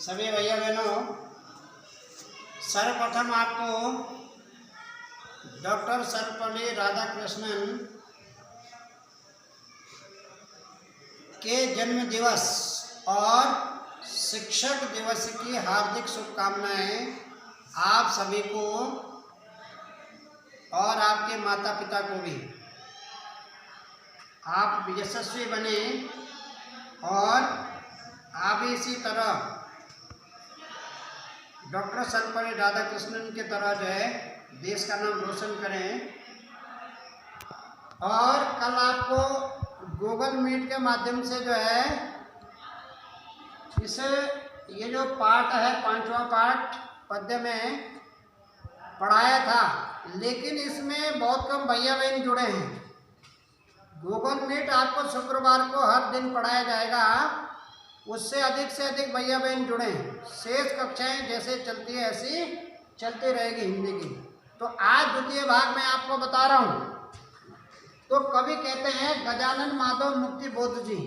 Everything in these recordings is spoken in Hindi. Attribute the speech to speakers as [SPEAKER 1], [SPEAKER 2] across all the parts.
[SPEAKER 1] सभी भैया बहनों, सर्वप्रथम आपको डॉक्टर सर्वपल्ली राधाकृष्णन के जन्म दिवस और शिक्षक दिवस की हार्दिक शुभकामनाएं आप सभी को और आपके माता पिता को भी। आप यशस्वी बने और आप इसी तरह डॉक्टर सर्वपल्ली राधाकृष्णन की तरह जो है देश का नाम रोशन करें। और कल आपको गूगल मीट के माध्यम से जो है ये जो पाठ है 5वां पाठ पद्य में पढ़ाया था, लेकिन इसमें बहुत कम भैया बहन जुड़े हैं। गूगल मीट आपको शुक्रवार को हर दिन पढ़ाया जाएगा, उससे अधिक से अधिक भैया बहन जुड़े। शेष कक्षाएं जैसे चलती है ऐसी चलती रहेगी हिंदी की। तो आज द्वितीय भाग में आपको बता रहा हूँ। तो कवि कहते हैं गजानन माधव मुक्ति बोध जी,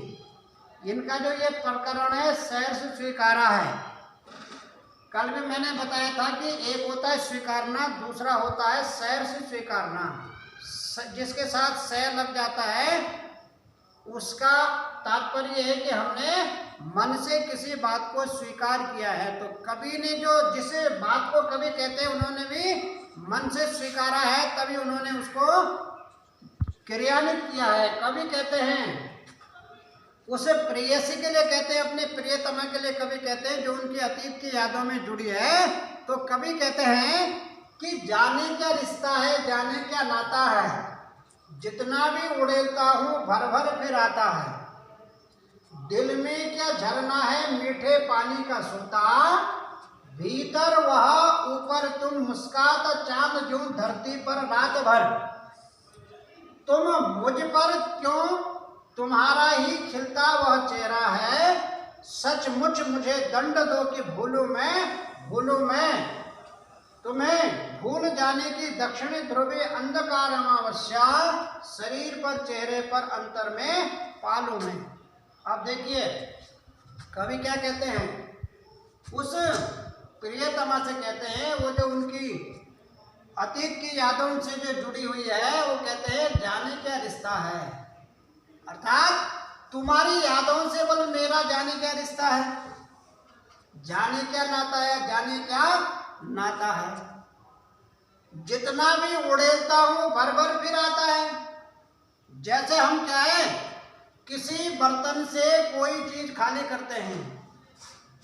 [SPEAKER 1] इनका जो ये प्रकरण है सैर से स्वीकारा है। कल भी मैंने बताया था कि एक होता है स्वीकारना, दूसरा होता है सैर से स्वीकारना। जिसके साथ सैर लग जाता है उसका तात्पर्य है कि हमने मन से किसी बात को स्वीकार किया है। तो कवि ने जो जिस बात को कवि कहते हैं उन्होंने भी मन से स्वीकारा है, तभी उन्होंने उसको क्रियान्वित किया है। कवि कहते हैं उसे प्रेयसी के लिए कहते हैं, अपने प्रियतमा के लिए कवि कहते हैं जो उनकी अतीत की यादों में जुड़ी है। तो कवि कहते हैं कि जाने क्या रिश्ता है, जाने क्या नाता है, जितना भी उड़ेलता हूँ भर भर फिर आता है। दिल में क्या झरना है मीठे पानी का सोता, भीतर वह ऊपर तुम मुस्काता चांद जो धरती पर रात भर। तुम मुझ पर क्यों तुम्हारा ही खिलता वह चेहरा है, सचमुच मुझे दंड दो कि भूलूं मैं तुम्हें भूल जाने की दक्षिणी ध्रुवी अंधकार अमावस्या, शरीर पर चेहरे पर अंतर में पालू में। अब देखिए कवि क्या कहते हैं, उस प्रियतमा से कहते हैं, वो जो उनकी अतीत की यादों से जो जुड़ी हुई है, वो कहते हैं जाने क्या रिश्ता है, अर्थात तुम्हारी यादों से बोल मेरा जाने क्या रिश्ता है, जाने क्या नाता है, जाने क्या नाता है। जितना भी उड़ेलता हूं भर भर फिर आता है। जैसे हम क्या है किसी बर्तन से कोई चीज खाली करते हैं,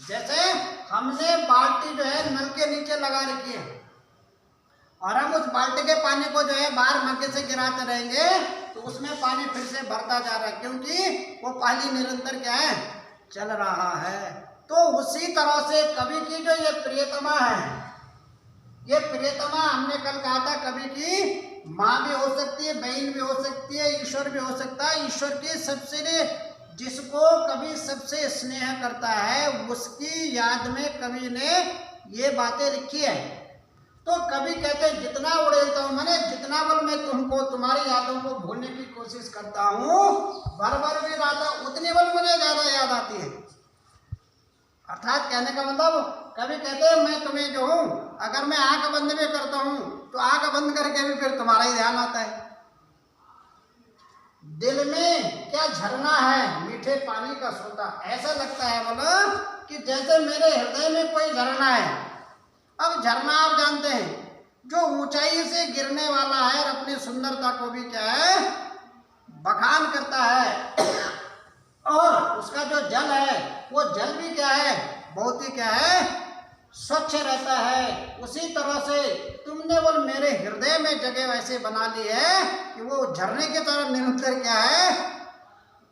[SPEAKER 1] जैसे हमने बाल्टी जो है नल के नीचे लगा रखी है और हम उस बाल्टी के पानी को जो है बाहर मग्गे से गिराते रहेंगे तो उसमें पानी फिर से भरता जा रहा है, क्योंकि वो पानी निरंतर क्या है चल रहा है। तो उसी तरह से कवि की जो ये प्रियतमा है, ये प्रियतमा हमने कल कहा था कवि की माँ भी हो सकती है, बहन भी हो सकती है, ईश्वर भी हो सकता है। ईश्वर की सबसे जिसको कवि सबसे स्नेह करता है उसकी याद में कवि ने ये बातें लिखी है। तो कवि कहते हैं जितना उड़ेलता हूँ, मैंने जितना बल मैं तुमको तुम्हारी यादों को भूलने की कोशिश करता हूँ, भर भर भी आता उतनी बल मुझे ज्यादा याद आती है। अर्थात कहने का मतलब कभी कहते हैं मैं तुम्हें जो हूं अगर मैं आंख बंद भी करता हूं तो आंख बंद करके भी फिर तुम्हारा ही ध्यान आता है। दिल में क्या झरना है मीठे पानी का सोता, ऐसा लगता है बोलो कि जैसे मेरे हृदय में कोई झरना है। अब झरना आप जानते हैं जो ऊंचाई से गिरने वाला है और अपनी सुंदरता को भी क्या है बखान करता है, और उसका जो जल है वो जल भी क्या है बहुत ही क्या है स्वच्छ रहता है। उसी तरह से तुमने वो मेरे हृदय में जगह वैसे बना ली है कि वो झरने की तरह निरंतर क्या है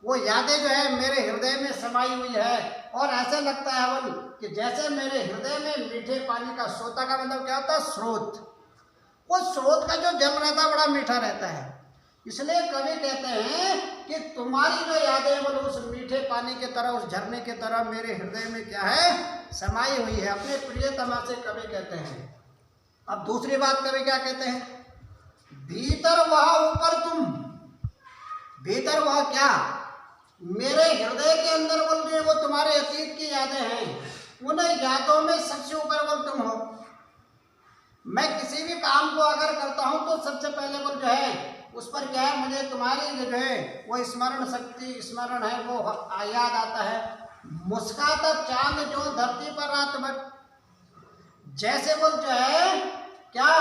[SPEAKER 1] वो यादें जो है मेरे हृदय में समाई हुई है। और ऐसा लगता है वो कि जैसे मेरे हृदय में मीठे पानी का सोता का मतलब क्या होता है स्रोत, वो स्रोत का जो जल रहता है बड़ा मीठा रहता है। इसलिए कवि कहते हैं कि तुम्हारी जो यादें बोलो उस मीठे पानी की तरह, उस झरने की तरह मेरे हृदय में क्या है समाई हुई है, अपने प्रियतमा से कवि कहते हैं। अब दूसरी बात कवि क्या कहते हैं, भीतर वह ऊपर तुम, भीतर वह क्या मेरे हृदय के अंदर बोल रहे वो तुम्हारे अतीत की यादें हैं, उन यादों में सबसे ऊपर बोल तुम हो। मैं किसी भी काम को अगर करता हूं तो सबसे पहले बोल जो है उस पर क्या है, मुझे तुम्हारी जो है वो स्मरण शक्ति, स्मरण है वो याद आता है। मुस्काता चांद जो धरती पर रात भर, जैसे बोल जो है क्या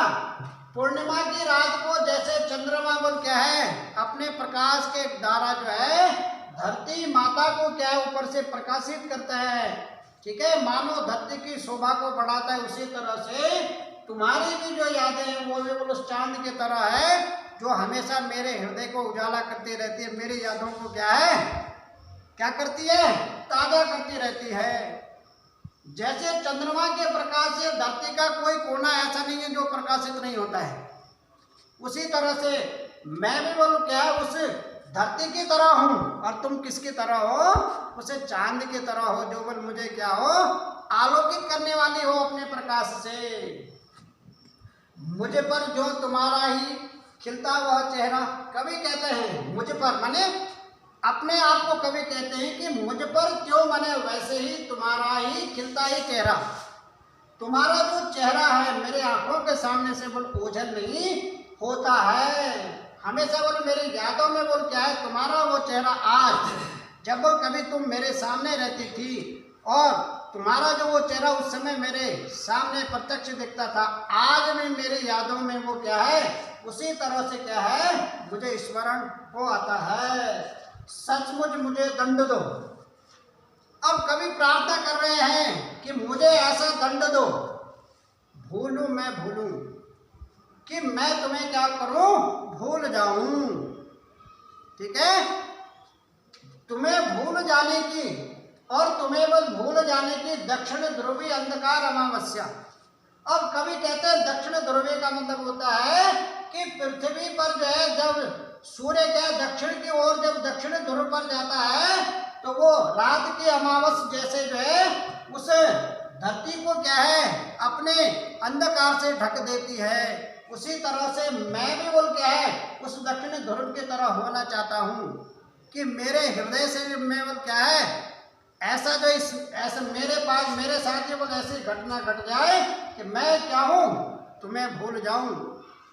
[SPEAKER 1] पूर्णिमा की रात को जैसे चंद्रमा बोल क्या है अपने प्रकाश के द्वारा जो है धरती माता को क्या है ऊपर से प्रकाशित करता है, ठीक है, मानो धरती की शोभा को बढ़ाता है। उसी तरह से तुम्हारी भी जो यादें हैं वो भी उस चांद की तरह है जो हमेशा मेरे हृदय को उजाला करती रहती है, मेरी यादों को क्या है, क्या करती है, ताजा करती रहती है। जैसे चंद्रमा के प्रकाश से धरती का कोई कोना ऐसा नहीं है जो प्रकाशित नहीं होता है, उसी तरह से मैं भी बोलूं क्या उस धरती की तरह हूं और तुम किसकी तरह हो, उसे चांद की तरह हो जो बोल मुझे क्या हो, आलोकित करने वाली हो अपने प्रकाश से। मुझ पर जो तुम्हारा ही खिलता हुआ चेहरा, कभी कहते हैं मुझ पर, माने अपने आप को कभी कहते हैं कि मुझ पर क्यों, माने वैसे ही तुम्हारा ही खिलता ही चेहरा। तुम्हारा जो चेहरा है मेरे आंखों के सामने से बोल ओझल नहीं होता है, हमेशा बोल मेरी यादों में बोल क्या है तुम्हारा वो चेहरा। आज जब बोल कभी तुम मेरे सामने रहती थी और तुम्हारा जो वो चेहरा उस समय मेरे सामने प्रत्यक्ष दिखता था, आज भी मेरी यादों में वो क्या है उसी तरह से क्या है मुझे स्मरण हो आता है। सचमुच मुझे दंड दो। अब कभी प्रार्थना कर रहे हैं कि मुझे ऐसा दंड दो, भूलूं मैं भूलूं, कि मैं तुम्हें क्या करूं, भूल जाऊं, ठीक है, तुम्हें भूल जाने की और तुम्हें बस भूल जाने की दक्षिण ध्रुवी अंधकार अमावस्या। अब कभी कहते हैं दक्षिण ध्रुवी का मतलब होता है कि पृथ्वी पर जो है जब सूर्य क्या दक्षिण की ओर जब दक्षिण ध्रुव पर जाता है तो वो रात की अमावस जैसे जो है उस धरती को क्या है अपने अंधकार से ढक देती है। उसी तरह से मैं भी बोल क्या है उस दक्षिण ध्रुव की तरह होना चाहता हूँ कि मेरे हृदय से भी मैं बोल क्या है ऐसा जो ऐसा मेरे पास मेरे साथ ही बोल ऐसी घटना घट जाए कि मैं क्या हूँ तुम्हें भूल जाऊं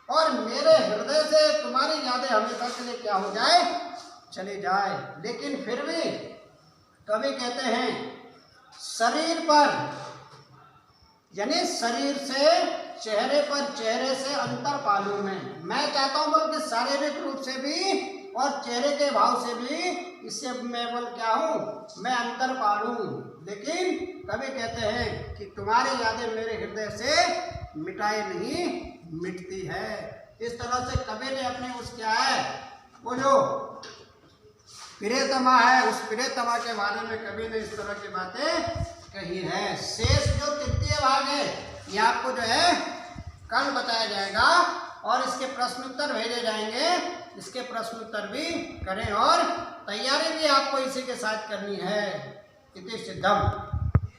[SPEAKER 1] और मेरे हृदय से तुम्हारी यादें हमेशा के लिए क्या हो जाए, चली जाए। लेकिन फिर भी कभी कहते हैं शरीर पर, यानी शरीर से चेहरे पर, चेहरे से अंतर पालूं मैं चाहता हूं बोल कि शारीरिक रूप से भी और चेहरे के भाव से भी इससे मैं बोल क्या हूं मैं अंतर पालूं। लेकिन कभी कहते हैं कि तुम्हारी यादें मेरे हृदय से मिटाए नहीं मिटती है। इस तरह से कबीर ने अपने उस क्या है वो जो प्रियतमा है उस प्रियतमा के बारे में कबीर ने इस तरह की बातें कही है। शेष जो तृतीय भाग है ये आपको जो है कल बताया जाएगा और इसके प्रश्न उत्तर भेजे जाएंगे, इसके प्रश्न उत्तर भी करें और तैयारी भी आपको इसी के साथ करनी है। इति सिद्धम।